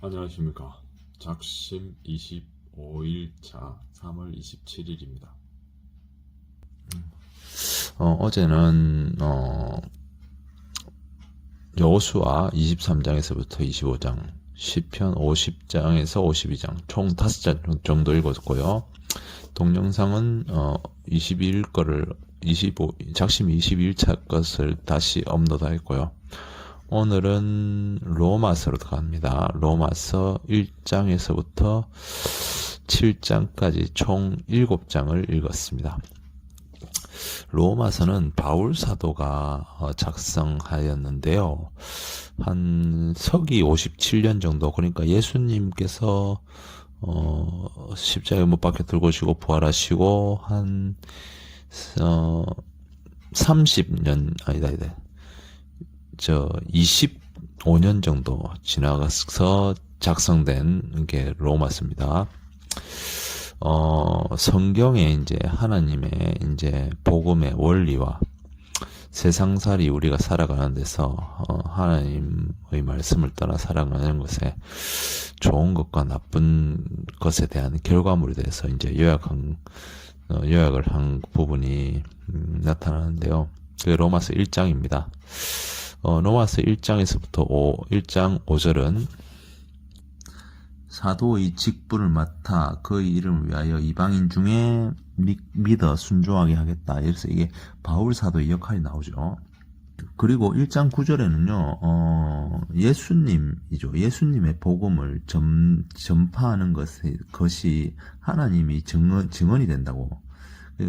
안녕하십니까. 작심 25일차 3월 27일입니다. 어제는 여호수아 23장에서부터 25장, 시편 50장에서 52장 총 5장 정도 읽었고요. 동영상은 22일 거를 작심 22일차 것을 다시 업로드했고요. 오늘은 로마서로 갑니다. 로마서 1장에서부터 7장까지 총 7장을 읽었습니다. 로마서는 바울 사도가 작성하였는데요. 한 서기 57년 정도, 그러니까 예수님께서 십자가에 못 박혀 들고시고 부활하시고 한 30년 아니다 25년 정도 지나가서 작성된 게 로마서입니다. 성경에 이제 하나님의 이제 복음의 원리와 세상살이 우리가 살아가는 데서 하나님의 말씀을 따라 살아가는 것에 좋은 것과 나쁜 것에 대한 결과물에 대해서 이제 요약을 한 부분이 나타나는데요. 그게 로마서 1장입니다. 로마서 1장에서부터 1장 5절은 사도의 직분을 맡아 그의 이름을 위하여 이방인 중에 믿어 순종하게 하겠다. 그래서 이게 바울 사도의 역할이 나오죠. 그리고 1장 9절에는요, 예수님이죠. 예수님의 복음을 전파하는 것이 하나님이 증언이 된다고.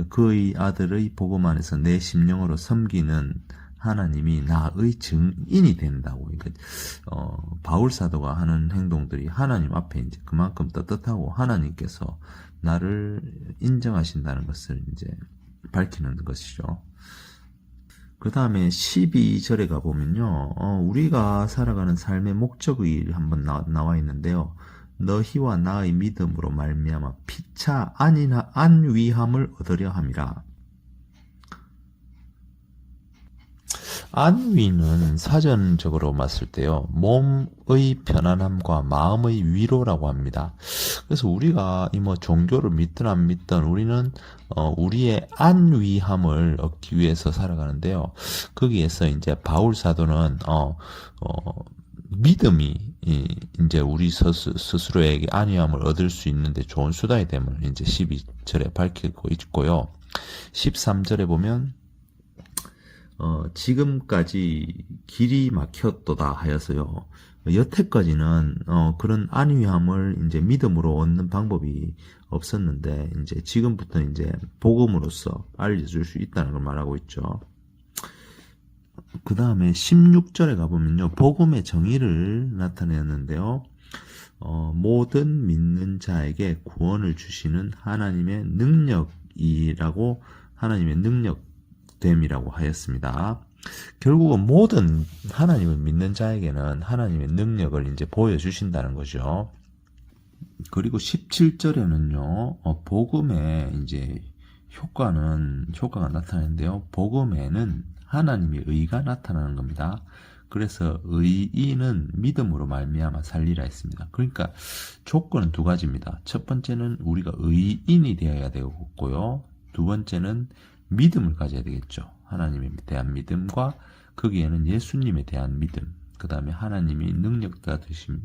그의 아들의 복음 안에서 내 심령으로 섬기는 하나님이 나의 증인이 된다고. 그러니까 바울 사도가 하는 행동들이 하나님 앞에 이제 그만큼 떳떳하고 하나님께서 나를 인정하신다는 것을 이제 밝히는 것이죠. 그 다음에 12절에 가보면요, 우리가 살아가는 삶의 목적이 한번 나와 있는데요. 너희와 나의 믿음으로 말미암아 피차 안위함을 얻으려 함이라. 안위는 사전적으로 봤을 때요, 몸의 편안함과 마음의 위로라고 합니다. 그래서 우리가 종교를 믿든 안 믿든 우리는 우리의 안위함을 얻기 위해서 살아가는데요. 거기에서 이제 바울 사도는 믿음이 이제 우리 스스로에게 안위함을 얻을 수 있는데 좋은 수단이 됨을 이제 12절에 밝히고 있고요. 13절에 보면 지금까지 길이 막혔도다 하여서요. 여태까지는 그런 안위함을 이제 믿음으로 얻는 방법이 없었는데 이제 지금부터 이제 복음으로써 알려줄 수 있다는 걸 말하고 있죠. 그 다음에 16절에 가보면요, 복음의 정의를 나타내었는데요. 모든 믿는 자에게 구원을 주시는 하나님의 능력이라고, 하나님의 능력됨이라고 하였습니다. 결국은 모든 하나님을 믿는 자에게는 하나님의 능력을 이제 보여주신다는 거죠. 그리고 17절에는요, 복음의 이제 효과가 나타나는데요. 복음에는 하나님의 의가 나타나는 겁니다. 그래서 의인은 믿음으로 말미암아 살리라 했습니다. 그러니까 조건은 두 가지입니다. 첫 번째는 우리가 의인이 되어야 되고요. 두 번째는 믿음을 가져야 되겠죠. 하나님에 대한 믿음과 거기에는 예수님에 대한 믿음, 그 다음에 하나님이 능력자 되신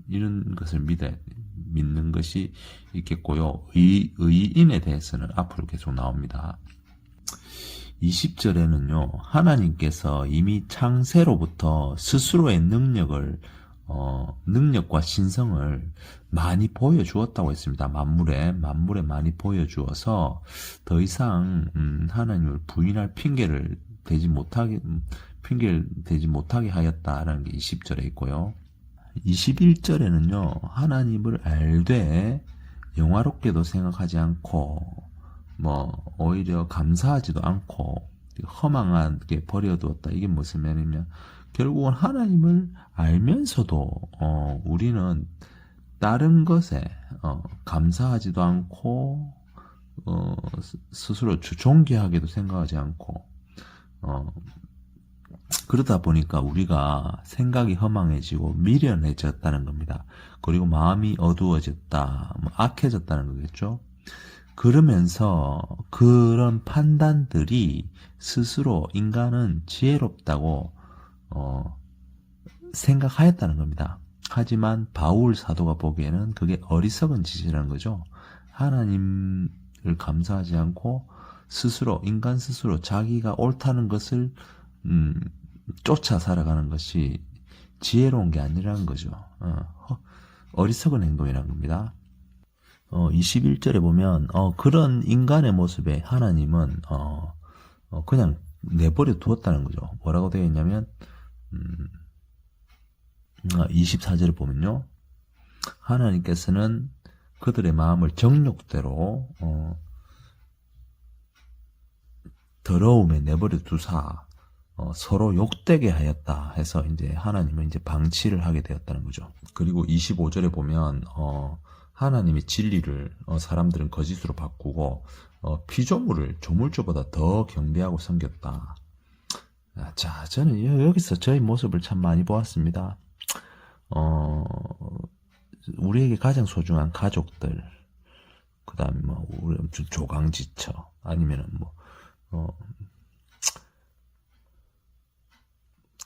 이런 것을 믿는 것이 있겠고요. 의인에 대해서는 앞으로 계속 나옵니다. 20절에는요, 하나님께서 이미 창세로부터 스스로의 능력과 신성을 많이 보여주었다고 했습니다. 만물에 많이 보여주어서 더 이상 하나님을 부인할 핑계를 대지 못하게 하였다라는 게 20절에 있고요. 21절에는요, 하나님을 알되 영화롭게도 생각하지 않고 오히려 감사하지도 않고 허망하게 버려두었다. 이게 무슨 말이냐면 결국은 하나님을 알면서도 우리는 다른 것에 감사하지도 않고 스스로 존귀하게도 생각하지 않고 그러다 보니까 우리가 생각이 허망해지고 미련해졌다는 겁니다. 그리고 마음이 어두워졌다, 악해졌다는 거겠죠. 그러면서 그런 판단들이 스스로 인간은 지혜롭다고 생각하였다는 겁니다. 하지만 바울 사도가 보기에는 그게 어리석은 짓이라는 거죠. 하나님을 감사하지 않고 스스로, 인간 스스로 자기가 옳다는 것을 쫓아 살아가는 것이 지혜로운 게 아니라는 거죠. 어리석은 행동이라는 겁니다. 21절에 보면 그런 인간의 모습에 하나님은 그냥 내버려 두었다는 거죠. 뭐라고 되어 있냐면 24절에 보면요, 하나님께서는 그들의 마음을 정욕대로 더러움에 내버려 두사 서로 욕되게 하였다 해서 이제 하나님은 이제 방치를 하게 되었다는 거죠. 그리고 25절에 보면 하나님의 진리를 사람들은 거짓으로 바꾸고 피조물을 조물주보다 더 경배하고 섬겼다. 자, 저는 여기서 저희 모습을 참 많이 보았습니다. 우리에게 가장 소중한 가족들, 그 다음에 우리 조강지처, 아니면은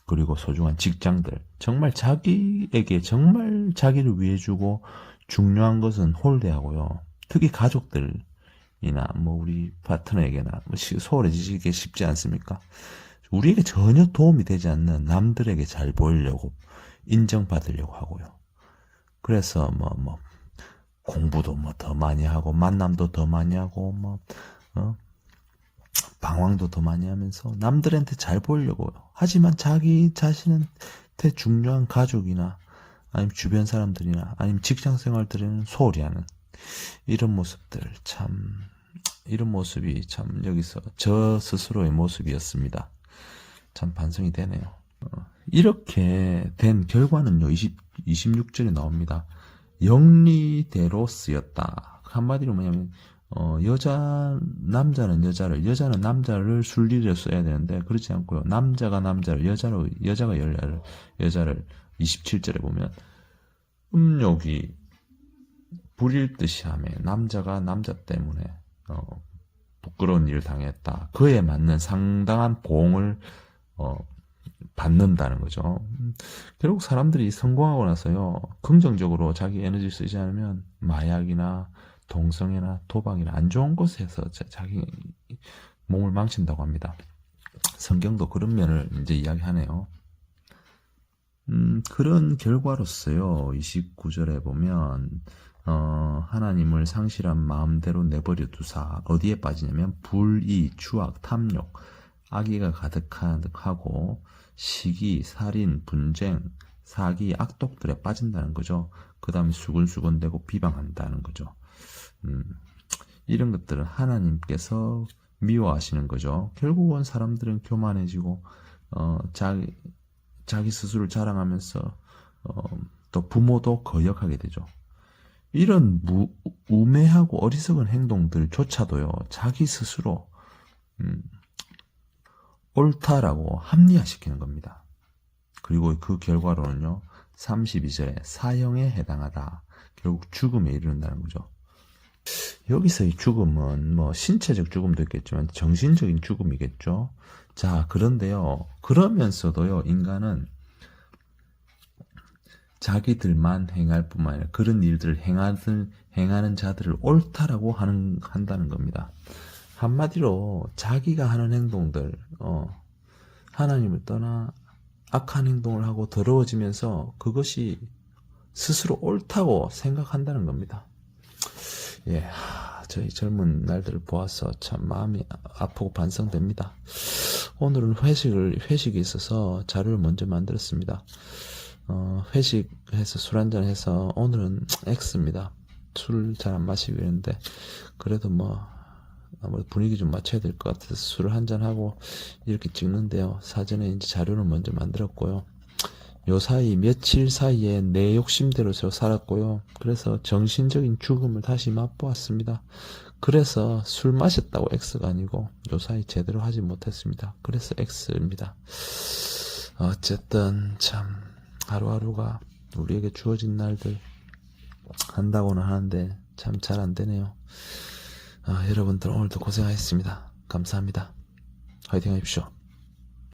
그리고 소중한 직장들, 정말 자기에게 정말 자기를 위해 주고 중요한 것은 홀대하고요. 특히 가족들이나 우리 파트너에게나 소홀해지기 쉽지 않습니까? 우리에게 전혀 도움이 되지 않는 남들에게 잘 보이려고 인정받으려고 하고요. 그래서 공부도 더 많이 하고 만남도 더 많이 하고 방황도 더 많이 하면서 남들한테 잘 보이려고요. 하지만 자기 자신한테 중요한 가족이나 아니면 주변 사람들이나 아니면 직장 생활들에는 소홀히 하는 이런 모습들, 이런 모습이 참 여기서 저 스스로의 모습이었습니다. 참 반성이 되네요. 이렇게 된 결과는요, 26절에 나옵니다. 영리대로 쓰였다. 한마디로 뭐냐면 남자는 남자를 순리대로 써야 되는데 그렇지 않고요. 남자가 남자를, 여자가 여자를 27절에 보면 음욕이 부릴 듯이 하며 남자가 남자 때문에 부끄러운 일을 당했다. 그에 맞는 상당한 보응을 받는다는 거죠. 결국 사람들이 성공하고 나서요, 긍정적으로 자기 에너지를 쓰지 않으면 마약이나 동성애나 도박이나 안 좋은 곳에서 자기 몸을 망친다고 합니다. 성경도 그런 면을 이제 이야기하네요. 그런 결과로서요, 29절에 보면 하나님을 상실한 마음대로 내버려 두사 어디에 빠지냐면 불의, 추악, 탐욕, 악의가 가득하고 시기, 살인, 분쟁, 사기, 악독들에 빠진다는 거죠. 그 다음에 수근수근대고 비방한다는 거죠. 이런 것들은 하나님께서 미워하시는 거죠. 결국은 사람들은 교만해지고 자기 스스로를 자랑하면서 또 부모도 거역하게 되죠. 이런 우매하고 어리석은 행동들조차도요, 자기 스스로 옳다라고 합리화시키는 겁니다. 그리고 그 결과로는요, 32절에 사형에 해당하다. 결국 죽음에 이르는다는 거죠. 여기서의 죽음은 신체적 죽음도 있겠지만 정신적인 죽음이겠죠. 자, 그런데요, 그러면서도요, 인간은 자기들만 행할 뿐만 아니라 그런 일들을 행하는 자들을 옳다라고 한다는 겁니다. 한마디로 자기가 하는 행동들, 하나님을 떠나 악한 행동을 하고 더러워지면서 그것이 스스로 옳다고 생각한다는 겁니다. 예, 저희 젊은 날들을 보아서 참 마음이 아프고 반성됩니다. 오늘은 회식이 있어서 자료를 먼저 만들었습니다. 회식해서 술 한잔 해서 오늘은 X입니다. 술 잘 안 마시고 있는데 그래도 아무래도 분위기 좀 맞춰야 될 것 같아서 술을 한잔하고 이렇게 찍는데요. 사전에 이제 자료를 먼저 만들었고요. 요 사이 며칠 사이에 내 욕심대로 저 살았고요. 그래서 정신적인 죽음을 다시 맛보았습니다. 그래서 술 마셨다고 X가 아니고 요 사이 제대로 하지 못했습니다. 그래서 X입니다. 어쨌든 참 하루하루가 우리에게 주어진 날들 한다고는 하는데 참 잘 안 되네요. 여러분들 오늘도 고생하셨습니다. 감사합니다. 화이팅 하십시오.